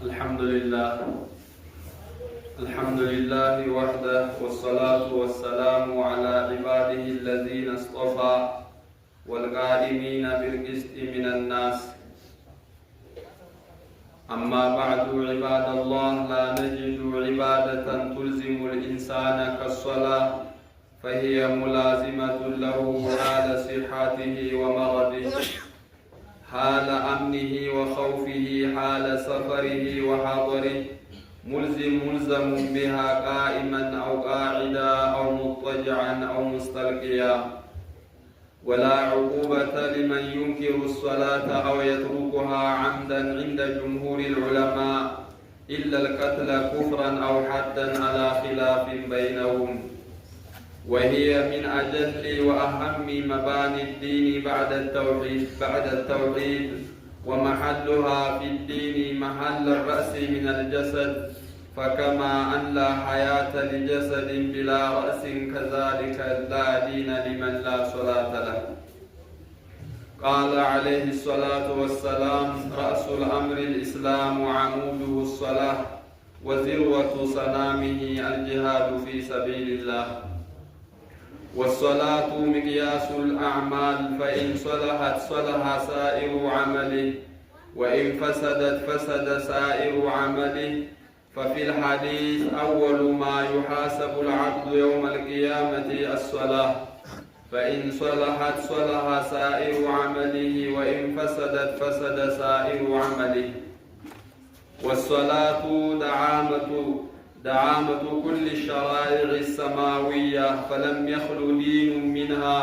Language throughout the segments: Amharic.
الحمد لله وحده والصلاة والسلام على عباده الذين اصطفى والقائمين بالقسط من الناس. أما بعد عباد الله، لا نجد عبادة تلزم الإنسان كالصلاة، فهي ملازمة له حال صحته ومرضه، حال أمنه وخوفه، حال سفره وحضره، ملزم بها قائما أو قاعدا أو مضطجعا أو مستلقيا. ولا عقوبة لمن ينكر الصلاة أو يتركها عمدا عند جمهور العلماء، إلا القتل كفرا أو حدا على خلاف بينهم، وهي من أجل وأهم مباني الدين بعد التوحيد، ومحلها في الدين محل الرأس من الجسد، فكما أن لا حياة لجسد بلا رأس، كذلك لا دين لمن لا صلاة له. قال عليه الصلاة والسلام: رأس الأمر الإسلام وعموده الصلاة، وذروة صنامه الجهاد في سبيل الله. والصلاة مقياس الأعمال، فإن صلحت صلح سائر عمله، وإن فسدت فسد سائر عمله. ففي الحديث: أول ما يحاسب العبد يوم القيامة الصلاة، فإن صلحت صلح سائر عمله، وإن فسدت فسد سائر عمله. والصلاة دعامة كل الشرائع السماوية، فلم يخل دين منها،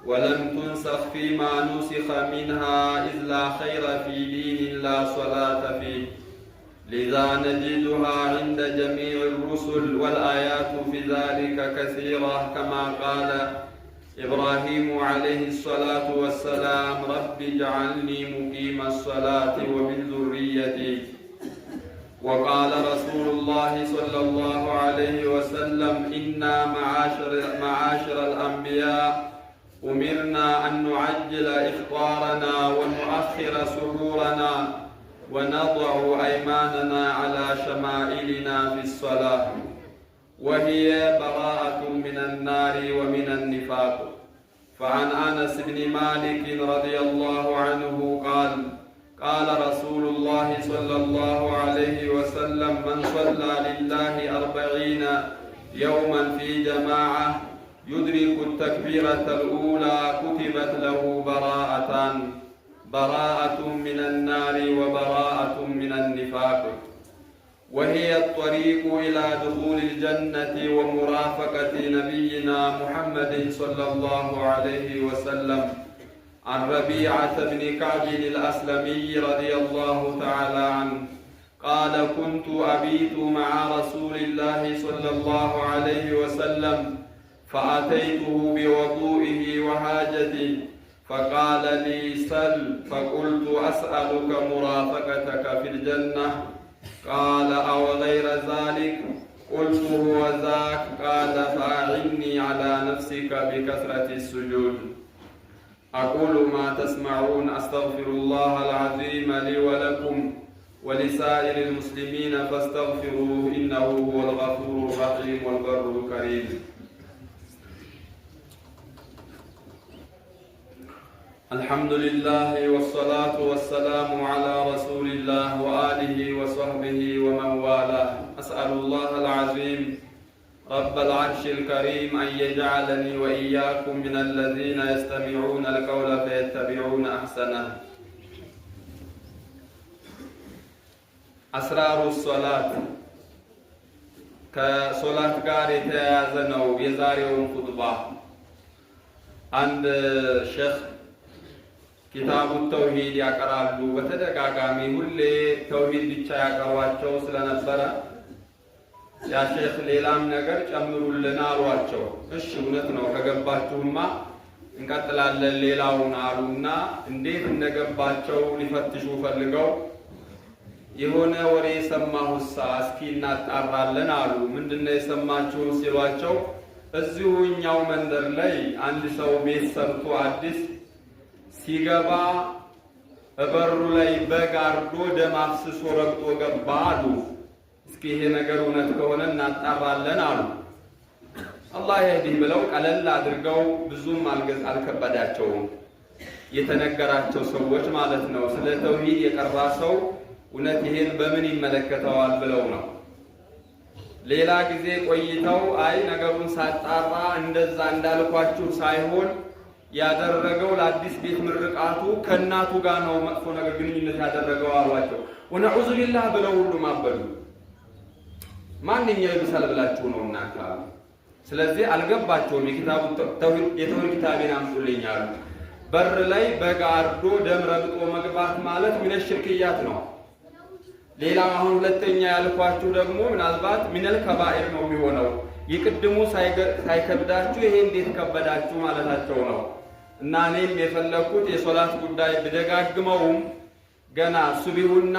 ولم تنسخ فيما نسخ منها، إذ لا خير في دين لا صلاة فيه. لذا نجدها عند جميع الرسل، والآيات في ذلك كثيرة، كما قال إبراهيم عليه الصلاة والسلام: رب اجعلني مقيم الصلاة ومن ذريتي. وقال رسول الله صلى الله عليه وسلم: إنا معاشر الأنبياء أمرنا أن نعجل إفطارنا ونؤخر سحورنا ونضع أيماننا على شمائلنا في الصلاة، وهي براءة من النار ومن النفاق. فعن أنس بن مالك رضي الله عنه قال رسول الله صلى الله عليه وسلم: من صلى لله 40 يوما في جماعة يدرك التكبيرة الأولى كتبت له براءتان: براءة من النار وبراءة من النفاق، وهي الطريق إلى دخول الجنة ومرافقة نبينا محمد صلى الله عليه وسلم. عن ربيعة بن كعب الأسلمي رضي الله تعالى عنه قال: كنت أبيت مع رسول الله صلى الله عليه وسلم، فأتيته بوضوئه وحاجتي، فقال لي: سل. فقلت: أسألك مرافقتك في الجنة. قال: أو غير ذلك؟ قلت: هو ذاك. قال: فأعني على نفسك بكثرة السجود. أقول ما تسمعون، أستغفر الله العظيم لي ولكم ولسائر المسلمين فاستغفروه، إنه هو الغفور الرحيم والبر الكريم. الحمد لله والصلاة والسلام على رسول الله وآله وصحبه ومن والاه. أسأل الله العظيم رب العرش الكريم أن يجعلني وإياكم من الذين يستمعون القول فيتبعون أحسنه. أسرار الصلاة كصلاة قارئ تيازنو يزاريون خطبة. عند شيخ كتاب التوحيد ያቀራሉ። በተደጋጋሚ ሁሌ ተውሂድ ብቻ ያቀርባቸው ስለነበረ ያ ሼክ ሌላም ነገር ጨምሩልን አሏቸው። እሺ እውነት ነው ከገባችሁማ እንቀጥላለን ሌላውን አሉና እንዴት እንደገባቸው ሊፈትሹ ፈልገው የሆነ ወሬ ሰማሁሳ እስኪ እናጣራለን አሉ። ምንድነው የሰማችሁ ሲሏቸው እዚሁ እኛው መንደር ላይ አንድ ሰው ቤት ሰርቶ አዲስ ሲገባ በበሩ ላይ በግ አርዶ ደም አፍስሶ ረግጦ ገባ አሉ። እስኪ ይሄ ነገር እውነት ከሆነ እናጣራለን አሉ። አላህ ይህዲህ ብለው ቀለል አድርገው ብዙም አልከበዳቸውም። የተነገራቸው ሰዎች ማለት ነው። ስለ ተውሂድ የቀራ ሰው እውነት ይሄን በምን ይመለከተዋል ብለው ነው። ሌላ ጊዜ ቆይተው አይ ነገሩን ሳጣራ እንደዛ እንዳልኳችሁ ሳይሆን ያደረገው ለአዲስ ቤት ምርቃቱ ከእናቱ ጋር ነው መጥፎ ነገር ግንኙነት ያደረገው አሏቸው። ወነዑዙ ቢላህ ብለው ሁሉ ማበዱ። ማንኛው ይብሳል ብላችሁ ነው እናንተ? ስለዚህ አልገባቸውም። የተውሂድ ኪታቤን አምጡልኝ አሉ። በር ላይ በግ አርዶ ደም ረግጦ መግባት ማለት ምን ሽርክያት ነው። ሌላ አሁን ሁለተኛ ያልኳችሁ ደግሞ ምናልባት ሚነል ከባኢር ነው የሚሆነው። ይቅድሙ ሳይከብዳችሁ ይሄ እንዴት ከበዳችሁ ማለታቸው ነው። እና እኔም የፈለኩት የሶላት ጉዳይ ብደጋግመውም ገና ሱቢሁና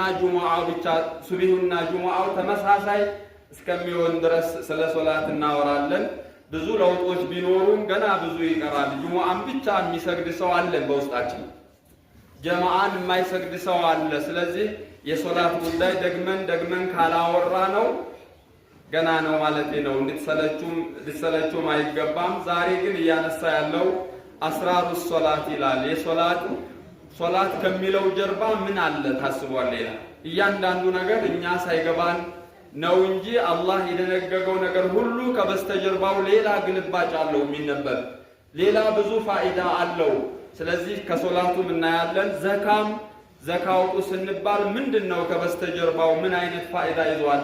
ጁሙዓው ተመሳሳይ እስከሚሆን ድረስ ስለ ሶላት እናወራለን። ብዙ ለውጦች ቢኖሩም ገና ብዙ ይቀራል። ጁሙዓን ብቻ የሚሰግድ ሰው አለን በውስጣችን፣ ጀማዓን የማይሰግድ ሰው አለ። ስለዚህ የሶላት ጉዳይ ደግመን ካላወራ ነው ገና ነው ማለት ነው። እንድትሰለቹም አይገባም። ዛሬ ግን እያነሳ ያለው አስራሩ ሶላት ይላል። ሶላት ከሚለው ጀርባ ምን አለ ታስቧል? ሌላ እያንዳንዱ ነገር እኛ ሳይገባን ነው እንጂ አላህ የደነገገው ነገር ሁሉ ከበስተጀርባው ሌላ ግልባጭ አለው የሚነበብ ሌላ ብዙ ፋኢዳ አለው። ስለዚህ ከሶላቱም እናያለን። ዘካ አውጡ ስንባል ምንድነው ከበስተጀርባው ምን አይነት ፋኢዳ ይዟል?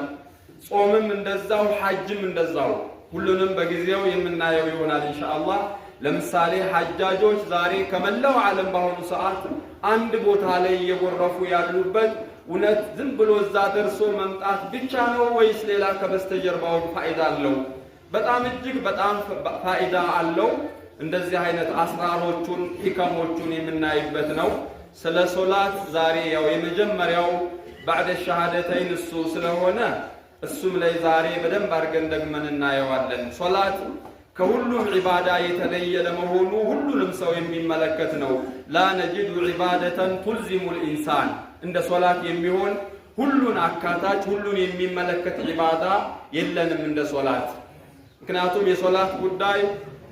ጾምም እንደዛው፣ ሐጅም እንደዛው። ሁሉንም በጊዜው የምናየው ይሆናል ኢንሻአላህ። ለምሳሌ ሐጃጆች ዛሬ ከመላው ዓለም በአሁኑ ሰዓት አንድ ቦታ ላይ እየጎረፉ ያሉበት እውነት ዝም ብሎ እዛ ደርሶ መምጣት ብቻ ነው ወይስ ሌላ ከበስተጀርባው ፋኢዳ አለው? በጣም እጅግ በጣም ፋኢዳ አለው። እንደዚህ አይነት አስራሮቹን ሂከሞቹን የምናይበት ነው። ስለ ሶላት ዛሬ ያው የመጀመሪያው ባዕደ ሸሃደተይን እሱ ስለሆነ እሱም ላይ ዛሬ በደንብ አድርገን ደግመን እናየዋለን። ሶላት ከሁሉም ዒባዳ የተለየ ለመሆኑ ሁሉንም ሰው የሚመለከት ነው። ላ ነጅዱ ዒባደተን ቱልዚሙ ልኢንሳን እንደ ሶላት የሚሆን ሁሉን አካታች ሁሉን የሚመለከት ዒባዳ የለንም እንደ ሶላት። ምክንያቱም የሶላት ጉዳይ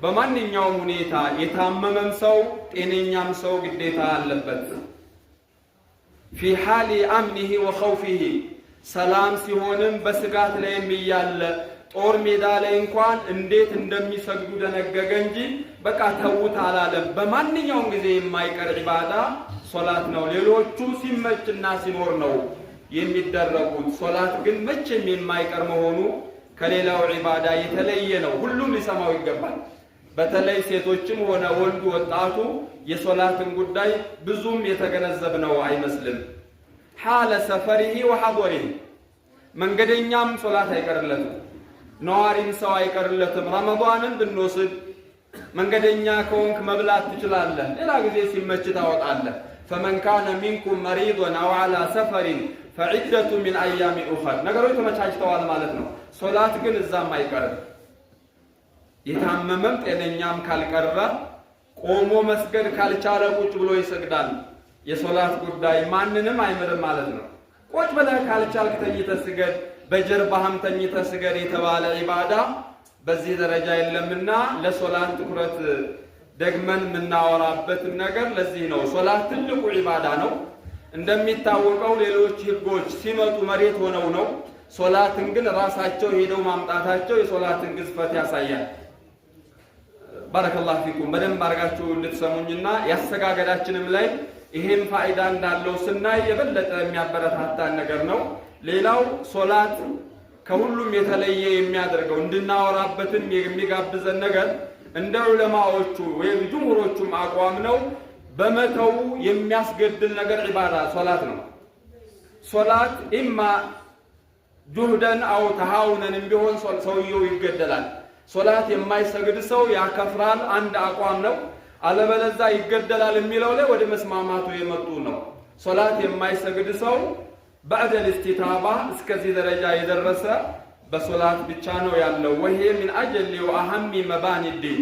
በማንኛውም ሁኔታ የታመመም ሰው ጤነኛም ሰው ግዴታ አለበት። ፊ ሓሊ አምኒሂ ወኸውፊሂ ሰላም ሲሆንም በስጋት ላይም እያለ ጦር ሜዳ ላይ እንኳን እንዴት እንደሚሰግዱ ደነገገ እንጂ በቃ ተውት አላለም። በማንኛውም ጊዜ የማይቀር ዒባዳ ሶላት ነው። ሌሎቹ ሲመችና ሲኖር ነው የሚደረጉት። ሶላት ግን መቼም የማይቀር መሆኑ ከሌላው ዒባዳ የተለየ ነው። ሁሉም ሊሰማው ይገባል። በተለይ ሴቶችም ሆነ ወንዱ ወጣቱ የሶላትን ጉዳይ ብዙም የተገነዘብነው አይመስልም። ሓለ ሰፈሪሂ ወሐضሪሂ መንገደኛም ሶላት አይቀርለትም፣ ነዋሪም ሰው አይቀርለትም። ረመዳንን ብንወስድ መንገደኛ ከሆንክ መብላት ትችላለህ፣ ሌላ ጊዜ ሲመች ታወጣለህ። ፈመን ካነ ሚንኩም መሪዶን አው ዐላ ሰፈሪን ፈዒደቱ ሚን አያሚ ኡኸር ነገሮች ተመቻችተዋል ማለት ነው። ሶላት ግን እዛም አይቀርም። የታመመም ጤነኛም ካልቀረ ቆሞ መስገድ ካልቻለ ቁጭ ብሎ ይሰግዳል። የሶላት ጉዳይ ማንንም አይምርም ማለት ነው። ቁጭ ብለህ ካልቻልክ ተኝተህ ስገድ፣ በጀርባህም ተኝተህ ስገድ የተባለ ዒባዳ በዚህ ደረጃ የለምና ለሶላት ትኩረት ደግመን የምናወራበት ነገር ለዚህ ነው። ሶላት ትልቁ ዒባዳ ነው። እንደሚታወቀው ሌሎች ህጎች ሲመጡ መሬት ሆነው ነው። ሶላትን ግን ራሳቸው ሄደው ማምጣታቸው የሶላትን ግዝፈት ያሳያል። ባረከላሁ ፊኩም። በደንብ አድርጋችሁ እንድትሰሙኝና ያሰጋገዳችንም ላይ ይሄን ፋይዳ እንዳለው ስናይ የበለጠ የሚያበረታታን ነገር ነው። ሌላው ሶላት ከሁሉም የተለየ የሚያደርገው እንድናወራበትም የሚጋብዘን ነገር እንደ ዑለማዎቹ ወይም ጅምሁሮቹም አቋም ነው፣ በመተው የሚያስገድል ነገር ዒባዳ ሶላት ነው። ሶላት ኢማ ጁህደን አው ተሃውነን ቢሆን ሰውየው ይገደላል። ሶላት የማይሰግድ ሰው ያከፍራል፣ አንድ አቋም ነው። አለበለዛ ይገደላል የሚለው ላይ ወደ መስማማቱ የመጡ ነው። ሶላት የማይሰግድ ሰው ባዕደል ኢስቲታባ እስከዚህ ደረጃ የደረሰ በሶላት ብቻ ነው ያለው። ወሄ ሚን አጀሊ ወአህሚ መባኒ ዲን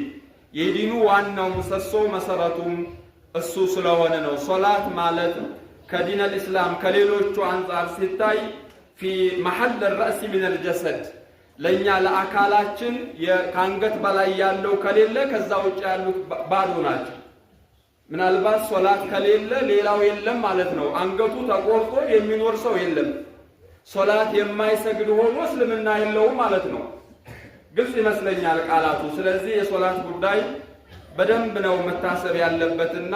የዲኑ ዋናው ምሰሶ መሰረቱም እሱ ስለሆነ ነው። ሶላት ማለት ከዲን الإسلام ከሌሎቹ አንፃር ሲታይ في محل الرأس من الجسد ለኛ ለአካላችን ከአንገት በላይ ያለው ከሌለ ከዛ ውጭ ያሉት ባዶ ናቸው። ምናልባት ሶላት ከሌለ ሌላው የለም ማለት ነው። አንገቱ ተቆርጦ የሚኖር ሰው የለም። ሶላት የማይሰግድ ሆኖ እስልምና የለውም ማለት ነው። ግልጽ ይመስለኛል ቃላቱ። ስለዚህ የሶላት ጉዳይ በደንብ ነው መታሰብ ያለበትና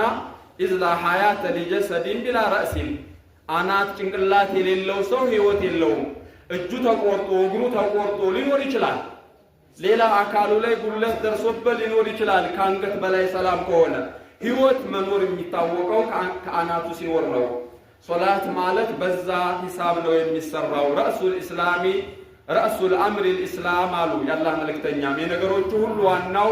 ኢዝላ ሐያተ ሊጀሰዲን ቢላ ረእሲን አናት ጭንቅላት የሌለው ሰው ህይወት የለውም። እጁ ተቆርጦ እግሩ ተቆርጦ ሊኖር ይችላል። ሌላ አካሉ ላይ ጉለት ደርሶበት ሊኖር ይችላል። ከአንገት በላይ ሰላም ከሆነ ህይወት መኖር የሚታወቀው ከአናቱ ሲኖር ነው። ሶላት ማለት በዛ ሂሳብ ነው የሚሰራው። ረእሱል ኢስላሚ ረእሱል አምሪ الاسلام አሉ ያላህ መልእክተኛም የነገሮቹ ሁሉ ዋናው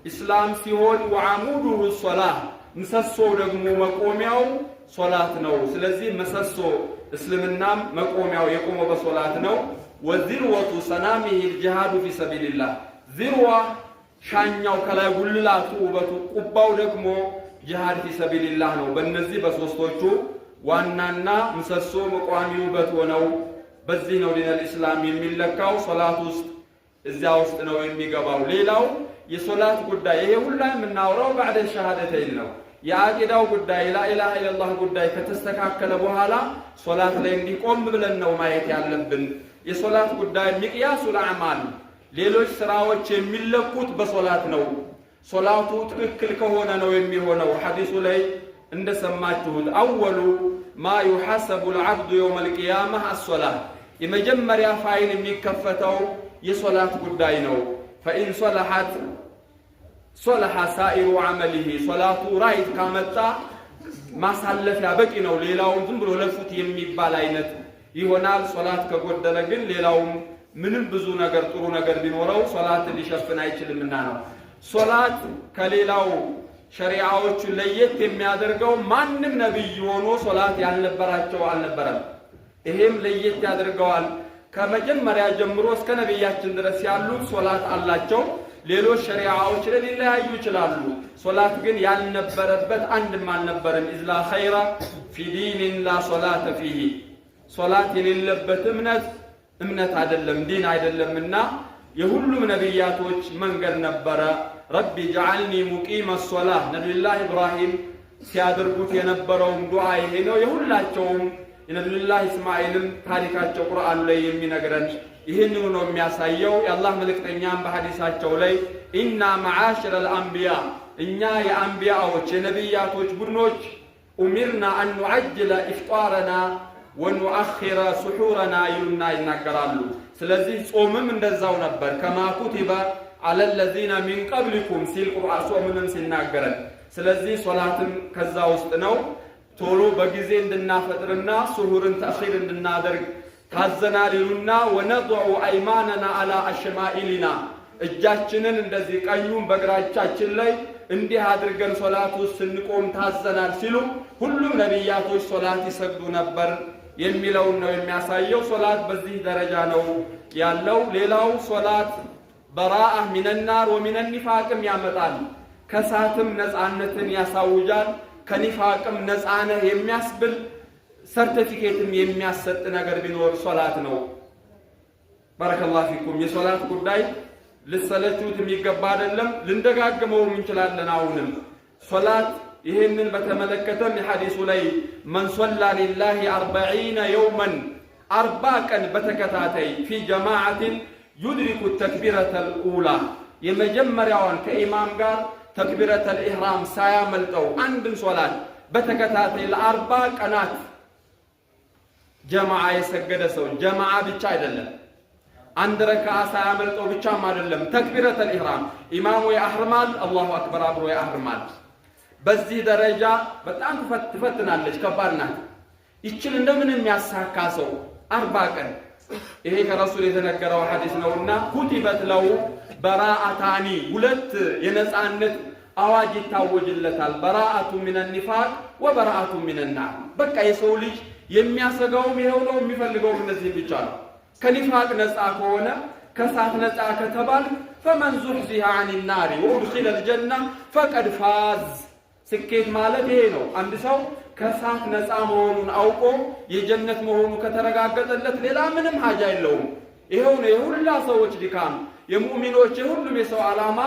ኢስላም ሲሆን ወአሙዱሁ ሶላህ ምሰሶ ደግሞ መቆሚያው ሶላት ነው። ስለዚህ ምሰሶ እስልምናም መቆሚያው የቆመው በሶላት ነው። ወዚርወቱ ሰናሚሂ الجهاد في سبيل الله ዚርዋ ሻኛው ከላይ ጉልላቱ ውበቱ ቁባው ደግሞ ጂሃድ في سبيل الله ነው። በእነዚህ በሶስቶቹ ዋናና ምሰሶ መቋሚ ውበት ሆነው በዚህ ነው ዲን الاسلام የሚለካው። ሶላት ውስጥ እዚያ ውስጥ ነው የሚገባው። ሌላው የሶላት ጉዳይ ይሄ ሁሉ የምናወራው بعد الشهادتين ነው። የአቂዳው ጉዳይ ላኢላሃ ኢላላህ ጉዳይ ከተስተካከለ በኋላ ሶላት ላይ እንዲቆም ብለን ነው ማየት ያለብን። የሶላት ጉዳይ ሚቅያሱል አዕማል ሌሎች ስራዎች የሚለኩት በሶላት ነው። ሶላቱ ትክክል ከሆነ ነው የሚሆነው። ሐዲሱ ላይ እንደሰማችሁት አወሉ ማ يحاسب العبد يوم القيامة الصلاة የመጀመሪያ ፋይል የሚከፈተው የሶላት ጉዳይ ነው። فإن صلحت صلح سائر عمله ሶላቱ ራይት ካመጣ ማሳለፊያ በቂ ነው። ሌላውን ዝም ብሎ ለፉት የሚባል አይነት ይሆናል። ሶላት ከጎደለ ግን ሌላውም ምንም ብዙ ነገር ጥሩ ነገር ቢኖረው ሶላት ሊሸፍን አይችልምና ነው። ሶላት ከሌላው ሸሪዓዎቹ ለየት የሚያደርገው ማንም ነብይ ሆኖ ሶላት ያልነበራቸው አልነበረም። ይሄም ለየት ያደርገዋል። ከመጀመሪያ ጀምሮ እስከ ነብያችን ድረስ ያሉት ሶላት አላቸው። ሌሎች ሸሪዓዎች ሊለያዩ ይችላሉ። ሶላት ግን ያልነበረበት አንድም አልነበረም። ኢዝላ ኸይራ ፊ ዲን ላ ሶላተ ፊሂ ሶላት የሌለበት እምነት አይደለም ዲን አይደለምና የሁሉም ነብያቶች መንገድ ነበረ። ረቢ ጀዐልኒ ሙቂመ ሶላህ ነብዩላህ ኢብራሂም ሲያደርጉት የነበረውም ዱዓ ይሄ ነው። የሁላቸውም የነብዩላህ እስማኤልም ታሪካቸው ቁርአን ላይ የሚነግረን ይህንኑ ነው የሚያሳየው። የአላህ መልእክተኛም በሐዲሳቸው ላይ ኢና መዓሽረል አንቢያ እኛ የአንቢያዎች የነብያቶች ቡድኖች ኡሚርና አን ኑዐጅለ ኢፍጣረና ወኑአኺረ ሱሑረና ይሉና ይናገራሉ። ስለዚህ ጾምም እንደዛው ነበር። ከማ ኩቲበ አለ الذين من قبلكم ሲል ቁርአን ጾምንም ሲናገረን፣ ስለዚህ ሶላትም ከዛ ውስጥ ነው። ቶሎ በጊዜ እንድናፈጥርና ሱሁርን ተእኺር እንድናደርግ ታዘናል ይሉና ወነضع ايماننا على اشمائلنا እጃችንን እንደዚህ ቀኙን በግራቻችን ላይ እንዲህ አድርገን ሶላት ውስጥ ስንቆም ታዘናል ሲሉ ሁሉም ነብያቶች ሶላት ይሰግዱ ነበር የሚለውን ነው የሚያሳየው። ሶላት በዚህ ደረጃ ነው ያለው። ሌላው ሶላት በራአ ሚነናር ወሚነ ኒፋቅም ያመጣል። ከሳትም ነፃነትን ያሳውጃል። ከኒፋቅም ነፃነህ የሚያስብል ሰርቲፊኬትም የሚያሰጥ ነገር ቢኖር ሶላት ነው። ባረከላሁ ፊኩም። የሶላት ጉዳይ ልሰለቹት የሚገባ አይደለም፣ ልንደጋግመውም እንችላለን። አሁንም ሶላት ይህንን በተመለከተም የሐዲሱ ላይ መን ሶላ ሊላሂ 40 የውመን 40 ቀን በተከታታይ ፊ ጀማዓትን ዩድሪኩ ተክቢረተል ኡላ የመጀመሪያውን ከኢማም ጋር ተክቢረተል ኢህራም ሳያመልጠው አንድን ሶላት በተከታታይ ለ40 ቀናት ጀማዓ የሰገደ ሰው ጀማዓ ብቻ አይደለም፣ አንድ ረካዓ ሳያመልጠው ብቻም አይደለም፣ ተክቢረተል ኢህራም ኢማሙ ያህርማል፣ አላሁ አክበር አብሮ ያህርማል። በዚህ ደረጃ በጣም ትፈትናለች፣ ከባድ ናት። ይችን እንደምን የሚያሳካ ሰው 40 ቀን ይሄ ከረሱል የተነገረው ሐዲስ ነውና ኩቲበት ለው በራአታኒ ሁለት የነፃነት አዋጅ ይታወጅለታል። በራአቱ ሚነ ኒፋቅ ወበራአቱ ሚነ ናር። በቃ የሰው ልጅ የሚያሰጋውም ይሄው ነው፣ የሚፈልገውም እነዚህ ብቻ ነው። ከኒፋቅ ነፃ ከሆነ ከሳት ነፃ ከተባል ፈመን ዙሕዚሃ አን ናሪ ወኡድኺለ አልጀና ፈቀድ ፋዝ። ስኬት ማለት ይሄ ነው። አንድ ሰው ከእሳት ነፃ መሆኑን አውቆ የጀነት መሆኑ ከተረጋገጠለት ሌላ ምንም ሀጃ የለውም። ይሄው ነው የሁላ ሰዎች ድካም፣ የሙእሚኖች የሁሉም የሰው ዓላማ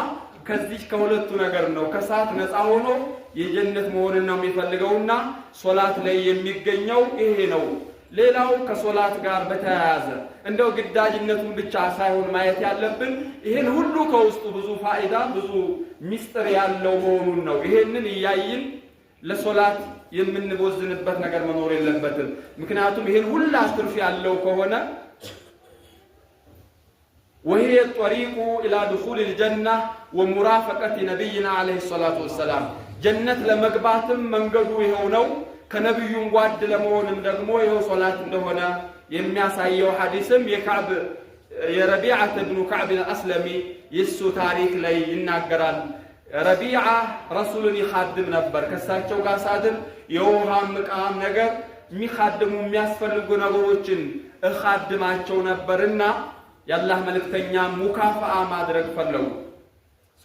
ከዚህ ከሁለቱ ነገር ነው። ከእሳት ነፃ ሆኖ የጀነት መሆንን ነው የሚፈልገውና ሶላት ላይ የሚገኘው ይሄ ነው። ሌላው ከሶላት ጋር በተያያዘ እንደው ግዳጅነቱን ብቻ ሳይሆን ማየት ያለብን ይሄን ሁሉ ከውስጡ ብዙ ፋይዳ ብዙ ሚስጥር ያለው መሆኑን ነው። ይሄንን እያይን ለሶላት የምንቦዝንበት ነገር መኖር የለበትም። ምክንያቱም ይሄን ሁሉ ትርፍ ያለው ከሆነ وهي الطريق الى دخول الجنه ومرافقه نبينا عليه الصلاه والسلام ጀነት ለመግባትም መንገዱ ይሄው ነው። ከነብዩም ጓድ ለመሆንም ደግሞ ይሄው ሶላት እንደሆነ የሚያሳየው ሐዲስም የረቢዓህ ኢብኑ ከዕብ አልአስለሚ የሱ ታሪክ ላይ ይናገራል። ረቢዓ ረሱልን ይኻድም ነበር። ከሳቸው ጋር ሳድር የውሃም ዕቃም ነገር የሚኻድሙ የሚያስፈልጉ ነገሮችን እኻድማቸው ነበርና የአላህ መልእክተኛ ሙካፋአ ማድረግ ፈለጉ።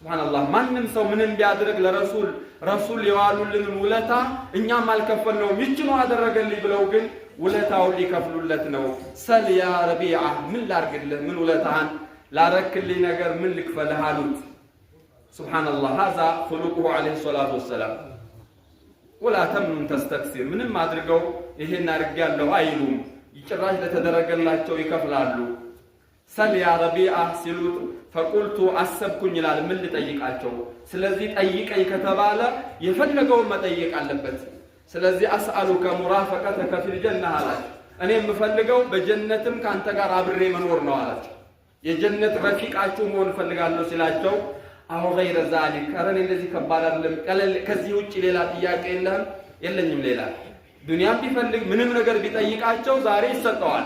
ሱብሃንአላህ ማንም ሰው ምንም ቢያድርግ ለረሱል የዋሉልን ውለታ እኛም አልከፈልነውም ይችኑ አደረገልኝ ብለው ግን ውለታውን ሊከፍሉለት ነው። ሰል ያ ረቢዓ ምን ላርግልህ፣ ምን ውለታህን ላረክልኝ ነገር ምን ልክፈልህ አሉት። ሱብሃንአላህ هذا خلقه عليه الصلاه والسلام ولا تمنن تستكثر ምንም አድርገው ይሄን አድርጌያለሁ አይሉም። ይጭራሽ ለተደረገላቸው ይከፍላሉ። ሰል ያ ረቢዓ ሲሉት ፈቁልቱ አሰብኩኝ ይላል። ምን ልጠይቃቸው? ስለዚህ ጠይቀኝ ከተባለ የፈለገውን መጠየቅ አለበት። ስለዚህ አስአሉከ ሙራፈቀተከ ፊል ጀነህ አላቸው። እኔ የምፈልገው በጀነትም ካንተ ጋር አብሬ መኖር ነው አላቸው። የጀነት ረፊቃችሁ መሆን ፈልጋለሁ ሲላቸው አሁ ገይረ ዛሊክ አረን እንደዚህ ከባድ አይደለም፣ ከዚህ ውጪ ሌላ ጥያቄ የለኝም ሌላ ዱንያም ቢፈልግ ምንም ነገር ቢጠይቃቸው ዛሬ ይሰጠዋል።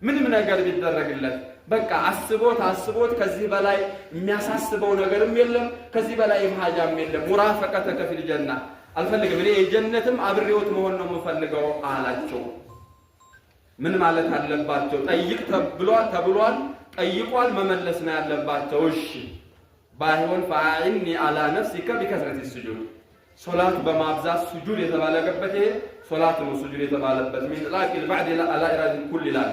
ምንም ነገር ቢደረግለት በቃ አስቦት ከዚህ በላይ የሚያሳስበው ነገርም የለም፣ ከዚህ በላይ ሀጃም የለም። ሙራፈቀተከ ፊል ጀነህ አልፈልግም፣ እኔ የጀነትም አብሬዎት መሆን ነው የምፈልገው አላቸው። ምን ማለት አለባቸው? ጠይቅ ተብሏል፣ ጠይቋል፣ መመለስ ነው ያለባቸው። እሺ ባይሆን ፈአዒኒ አላ ነፍሲከ ቢከስረቲ ስጁድ ሶላት በማብዛት ስጁድ የተባለበት ይሄ ሶላት ነው። ስጁድ የተባለበት ሚን ላቂል ባዕድ አላ ኢራድ ኩል ይላል።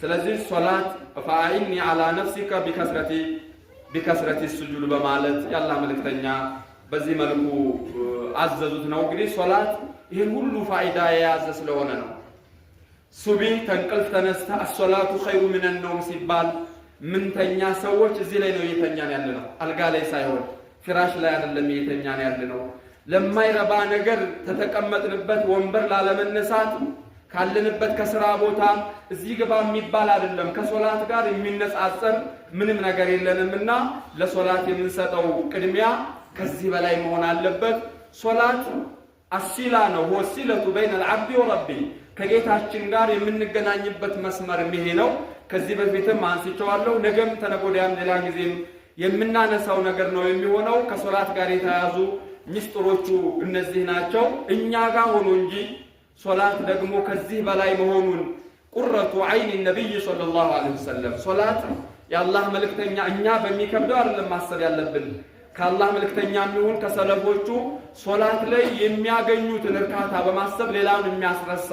ስለዚህ ሶላት ፈአዒኒ አላ ነፍሲከ ቢከስረቲ ስጁድ በማለት የአላህ መልእክተኛ በዚህ መልኩ አዘዙት ነው። እንግዲህ ሶላት ይሄን ሁሉ ፋይዳ የያዘ ስለሆነ ነው። ሱቢ ተንቅልፍ ተነስተ አሶላቱ ኸይሩ ሚነ ነውም ሲባል ምንተኛ ሰዎች እዚህ ላይ ነው እየተኛን ያለነው፣ አልጋ ላይ ሳይሆን ፍራሽ ላይ አይደለም እየተኛን ያለነው። ለማይረባ ነገር ተተቀመጥንበት ወንበር ላለመነሳት ካለንበት ከስራ ቦታ እዚህ ግባ የሚባል አይደለም። ከሶላት ጋር የሚነጻጸር ምንም ነገር የለንምና ለሶላት የምንሰጠው ቅድሚያ ከዚህ በላይ መሆን አለበት። ሶላት አሲላ ነው፣ ወሲለቱ በይነ العبد ወረቢ ከጌታችን ጋር የምንገናኝበት መስመር ይሄ ነው። ከዚህ በፊትም አንስቼዋለሁ፣ ነገም ተነጎዳያም ሌላ ጊዜም የምናነሳው ነገር ነው የሚሆነው። ከሶላት ጋር የተያዙ ሚስጥሮቹ እነዚህ ናቸው። እኛ ጋር ሆኖ እንጂ ሶላት ደግሞ ከዚህ በላይ መሆኑን ቁረቱ ዐይን ነብይ ሰለላሁ ዐለይሂ ወሰለም ሶላት የአላህ መልእክተኛ እኛ በሚከብደው አይደለም ማሰብ ያለብን። ከአላህ መልእክተኛ የሚሆን ከሰለፎቹ ሶላት ላይ የሚያገኙትን እርካታ በማሰብ ሌላውን የሚያስረሳ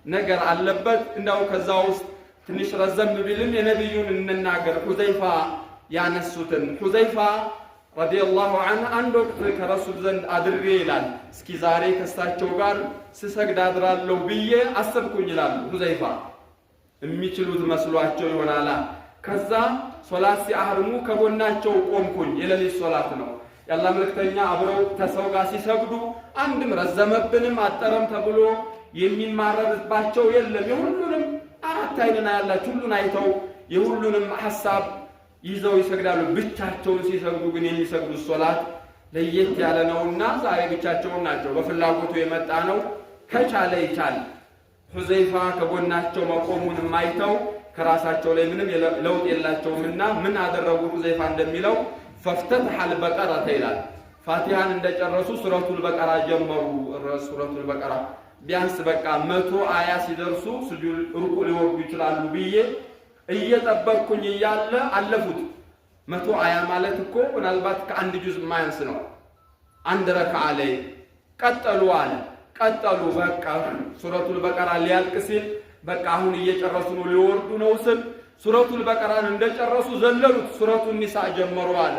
ነገር አለበት። እንዳው ከዛ ውስጥ ትንሽ ረዘም ቢልም የነብዩን እንናገር። ሁዘይፋ ያነሱትን ሁዘይፋ ረዲየላሁ ዐንሁ አንድ ወቅት ከረሱል ዘንድ አድሬ ይላል። እስኪ ዛሬ ከሳቸው ጋር ስሰግድ አድራለሁ ብዬ አሰብኩኝ ይላሉ ሁዘይፋ። የሚችሉት መስሏቸው ይሆናላ። ከዛ ሶላት ሲያህርሙ ከጎናቸው ቆምኩኝ። የሌሊት ሶላት ነው። የአላህ መልእክተኛ አብረው ተሰው ጋር ሲሰግዱ አንድም ረዘመብንም አጠረም ተብሎ የሚማረርባቸው የለም። የሁሉንም አራት አይንና ያላችሁ ሁሉን አይተው የሁሉንም ሐሳብ ይዘው ይሰግዳሉ። ብቻቸውን ሲሰግዱ ግን የሚሰግዱት ሶላት ለየት ያለ ነውና ዛሬ ብቻቸውን ናቸው። በፍላጎቱ የመጣ ነው። ከቻለ ይቻል። ሁዘይፋ ከጎናቸው መቆሙን አይተው ከራሳቸው ላይ ምንም ለውጥ የላቸውምና ምን አደረጉ? ሁዘይፋ እንደሚለው ፈፍተተሐ አልበቀረተ ይላል። ፋቲሃን እንደጨረሱ ሱረቱል በቀራ ጀመሩ። ሱረቱል በቀራ ቢያንስ በቃ 100 አያ ሲደርሱ ስጁድ ሩኩዕ ሊወርዱ ይችላሉ ብዬ እየጠበቅኩኝ እያለ አለፉት። 100 አያ ማለት እኮ ምናልባት ከአንድ ጁዝ ማያንስ ነው። አንድ ረክዓ ላይ ቀጠሉ አለ። ቀጠሉ በቃ ሱረቱል በቀራ ሊያልቅ ሲል በቃ አሁን እየጨረሱ ነው ሊወርዱ ነው ስል ሱረቱል በቀራን እንደጨረሱ ዘለሉት ሱረቱን ኒሳ ጀመሩ አለ።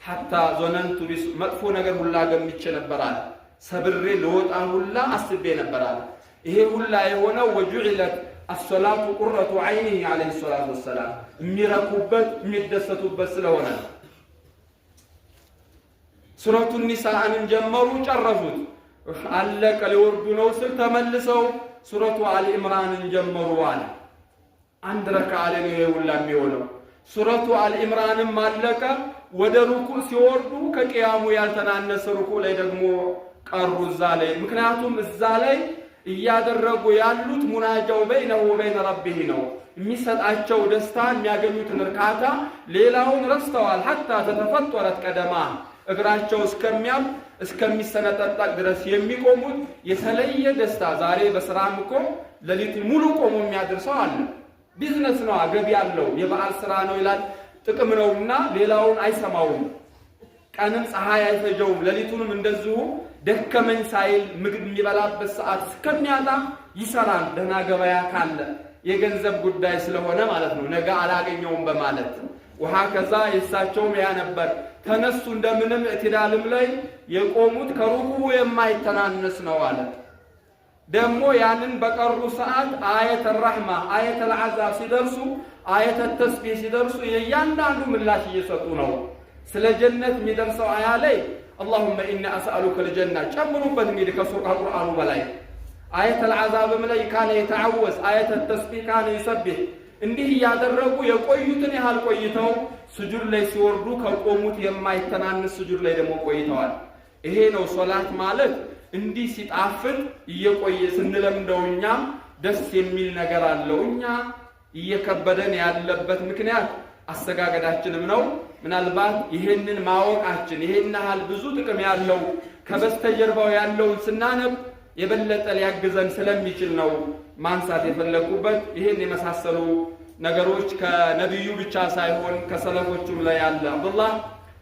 ሐታ ዞነንቱ መጥፎ ነገር ሁላ ገምቼ ነበር አለ። ሰብሬ ለወጣ ሁላ አስቤ ነበር አለ። ይሄ ሁላ የሆነው ወጁዕለት الصلاة قرة عينه عليه الصلاة والسلام የሚረኩበት የሚደሰቱበት ስለሆነ ሱረቱን ኒሳን ጀመሩ ጨረሱት። አለቀ ሊወርዱ ነው ስል ተመልሰው ሱረቱ አሊ ኢምራንን ጀመሩ አለ። አንድ ረካዓ ላይ ነው ሁላ የሚሆነው። ሱረቱ አሊ ኢምራንም አለቀ። ወደ ሩኩዕ ሲወርዱ ከቂያሙ ያልተናነሰ ሩኩዕ ላይ ደግሞ ቀሩ እዛ ላይ። ምክንያቱም እዛ ላይ እያደረጉ ያሉት ሙናጃው በይነሁ ወበይነ ረቢህ ነው። የሚሰጣቸው ደስታ የሚያገኙትን እርካታ ሌላውን ረስተዋል። ሐታ ተተፈጠረት ቀደማ እግራቸው እስከሚሰነጠቅ ድረስ የሚቆሙት የተለየ ደስታ። ዛሬ በስራም እኮ ሌሊት ሙሉ ቆሞ የሚያደርሰው አለ። ቢዝነስ ነው፣ ገቢ ያለው የበዓል ስራ ነው ይላል፣ ጥቅም ነውና ሌላውን አይሰማውም። ቀንም ፀሐይ አይፈጀውም። ሌሊቱንም እንደዚሁ ደከመኝ ሳይል ምግብ የሚበላበት ሰዓት እስከሚያጣ ይሰራል። ደህና ገበያ ካለ የገንዘብ ጉዳይ ስለሆነ ማለት ነው፣ ነገ አላገኘውም በማለት ውሃ ከዛ የሳቸውም ያ ነበር። ተነሱ እንደምንም እዕትዳልም ላይ የቆሙት ከሩኩ የማይተናነስ ነው አለ። ደግሞ ያንን በቀሩ ሰዓት አየተ ረሕማ አየተ ልዓዛብ ሲደርሱ አየተ ተስቢህ ሲደርሱ የእያንዳንዱ ምላሽ እየሰጡ ነው። ስለ ጀነት የሚደርሰው አያ ላይ اللهم إنا أسألك الجنة ጨምሩበት እንግዲህ ከቁርአኑ በላይ አየተ ልዓዛብም ላይ ካነ የተዓወዝ አየተ ተስቢህ ካነ ይሰብህ እንዲህ ያደረጉ የቆዩትን ያህል ቆይተው ስጁድ ላይ ሲወርዱ ከቆሙት የማይተናነስ ስጁድ ላይ ደግሞ ቆይተዋል። ይሄ ነው ሶላት ማለት። እንዲህ ሲጣፍጥ እየቆየ ስንለምደው እኛም ደስ የሚል ነገር አለው። እኛ እየከበደን ያለበት ምክንያት አሰጋገዳችንም ነው። ምናልባት ይሄንን ማወቃችን ይሄን ያህል ብዙ ጥቅም ያለው ከበስተጀርባው ያለውን ስናነብ የበለጠ ሊያግዘን ስለሚችል ነው ማንሳት የፈለኩበት። ይሄን የመሳሰሉ ነገሮች ከነብዩ ብቻ ሳይሆን ከሰለፎቹም ላይ ያለ አብዱላህ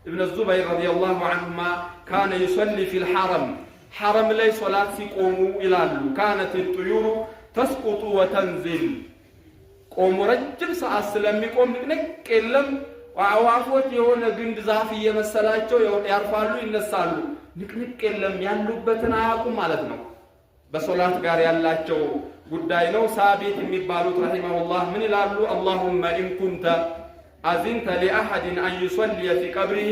ኢብኑ ዙበይር ረዲየላሁ ዐንሁማ ካነ ይሰሊ ፊል ሐረም ሐረም ላይ ሶላት ሲቆሙ ይላሉ ካነት الطيور تسقط وتنزل ቆሙ ረጅም ሰዓት ስለሚቆም ንቅንቅ የለም። አዕዋፎች የሆነ ግንድ ዛፍ እየመሰላቸው ያርፋሉ ይነሳሉ። ንቅንቅ የለም፣ ያሉበትን አያውቁም ማለት ነው። በሶላት ጋር ያላቸው ጉዳይ ነው። ሳቢት የሚባሉት ረሂመሁላህ ምን ይላሉ? اللهم إن كنت أذنت لأحد أن يصلي في قبره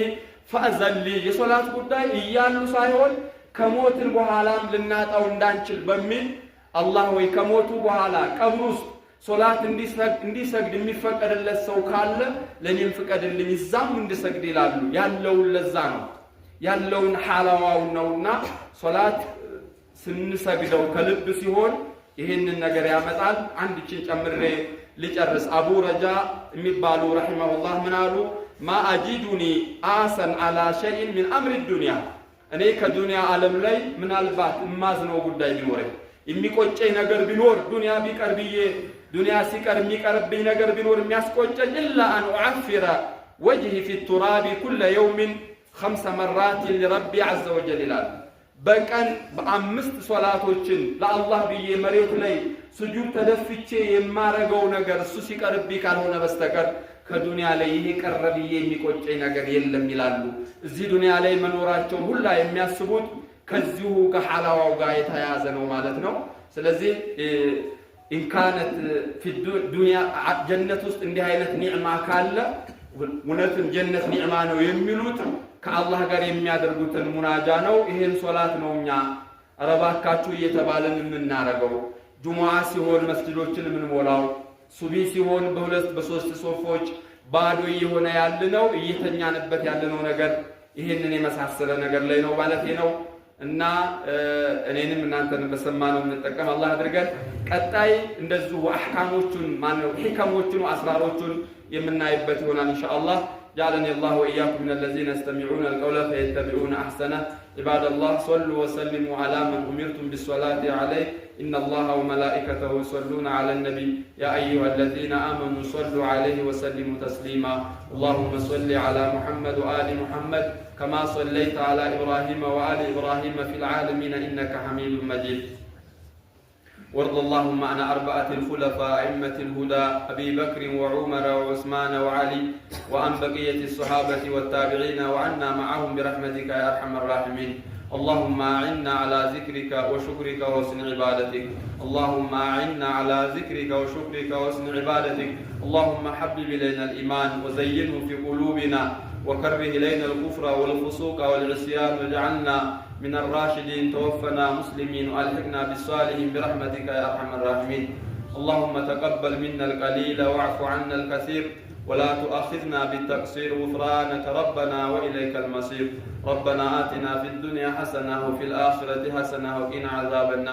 فأذن لي። የሶላት ጉዳይ እያሉ ሳይሆን ከሞትን በኋላም ልናጣው እንዳንችል በሚል አላህ ወይ ከሞቱ በኋላ ቀብር ውስጥ ሶላት እንዲሰግድ የሚፈቀድለት ሰው ካለ ለኔም ፍቀድልኝ እዛም እንድሰግድ ይላሉ። ያለውን ለዛ ነው ያለውን ሐላዋው ነውና ሶላት ስንሰግደው ከልብ ሲሆን ይሄንን ነገር ያመጣል። አንድ ችን ጨምሬ ልጨርስ። አቡ ረጃ የሚባሉ ረሂመሁላህ ምን አሉ? ማ አጂዱኒ አሰን አላ ሸይን ሚን አምሪ ዱንያ። እኔ ከዱንያ ዓለም ላይ ምናልባት እማዝነው ጉዳይ ቢኖረኝ የሚቆጨኝ ነገር ቢኖር ዱንያ ቢቀር ብዬ ዱንያ ሲቀር የሚቀርብኝ ነገር ቢኖር የሚያስቆጨኝ ኢላ አን ኡዐፊረ ወጅሂ ፊ ቱራቢ ኩለ የውሚን 5 መራት ለረቢ ዐዘ ወጀል ይላል። በቀን በ5 ሶላቶችን ለአላህ ብዬ መሬት ላይ ስጁድ ተደፍቼ የማረገው ነገር እሱ ሲቀርብኝ ካልሆነ በስተቀር ከዱንያ ላይ ይሄ ቀረ ብዬ የሚቆጨኝ ነገር የለም ይላሉ። እዚህ ዱንያ ላይ መኖራቸው ሁላ የሚያስቡት ከዚሁ ከሐላዋው ጋር የተያያዘ ነው ማለት ነው። ስለዚህ ኢንካነት ፊ ዱንያ ጀነት ውስጥ እንዲህ አይነት ኒዕማ ካለ እውነትም ጀነት ኒዕማ ነው የሚሉት ከአላህ ጋር የሚያደርጉትን ሙናጃ ነው። ይሄን ሶላት ነው እኛ አረባካችሁ እየተባለን የምናረገው። ጁሙዓ ሲሆን መስጊዶችን የምንሞላው፣ ሱቢ ሲሆን በ2 በ3 ሶፎች ባዶ የሆነ ያለነው እየተኛንበት ያለነው ነገር ይሄንን የመሳሰለ ነገር ላይ ነው ማለት ነው። እና እኔንም እናንተንም በሰማነው እንጠቀም አላህ አድርገን። ቀጣይ እንደዚሁ አህካሞቹን ማነው ህከሞቹን አስራሮቹን የምናይበት ይሆናል ኢንሻአላህ። جعلني الله وإياكم من الذين يستمعون القول فيتبعون أحسنه. عباد الله صلوا وسلموا على من أمرتم بالصلاة عليه إن الله وملائكته يصلون على النبي يا أيها الذين آمنوا صلوا عليه وسلموا تسليما. اللهم صل على محمد وآل محمد كما صليت على إبراهيم وآل إبراهيم في العالمين إنك حميد مجيد. وارض اللهم عن أربعة الخلفاء أئمة الهدى أبي بكر وعمر وعثمان وعلي وعن بقية الصحابة والتابعين وعنا معهم برحمتك يا أرحم الراحمين. اللهم أعنا على ذكرك وشكرك وحسن عبادتك. اللهم أعنا على ذكرك وشكرك وحسن عبادتك. اللهم حبب إلينا الإيمان وزينه في قلوبنا وكره إلينا الكفر والفسوق والعصيان واجعلنا من الراشدين. توفنا مسلمين وألحقنا بالصالحين برحمتك يا أرحم الراحمين. اللهم تقبل منا القليل واعف عنا الكثير ولا تؤاخذنا بالتقصير. غفرانك ربنا وإليك المصير. ربنا آتنا في الدنيا حسنة وفي الآخرة حسنة وقنا عذاب النار.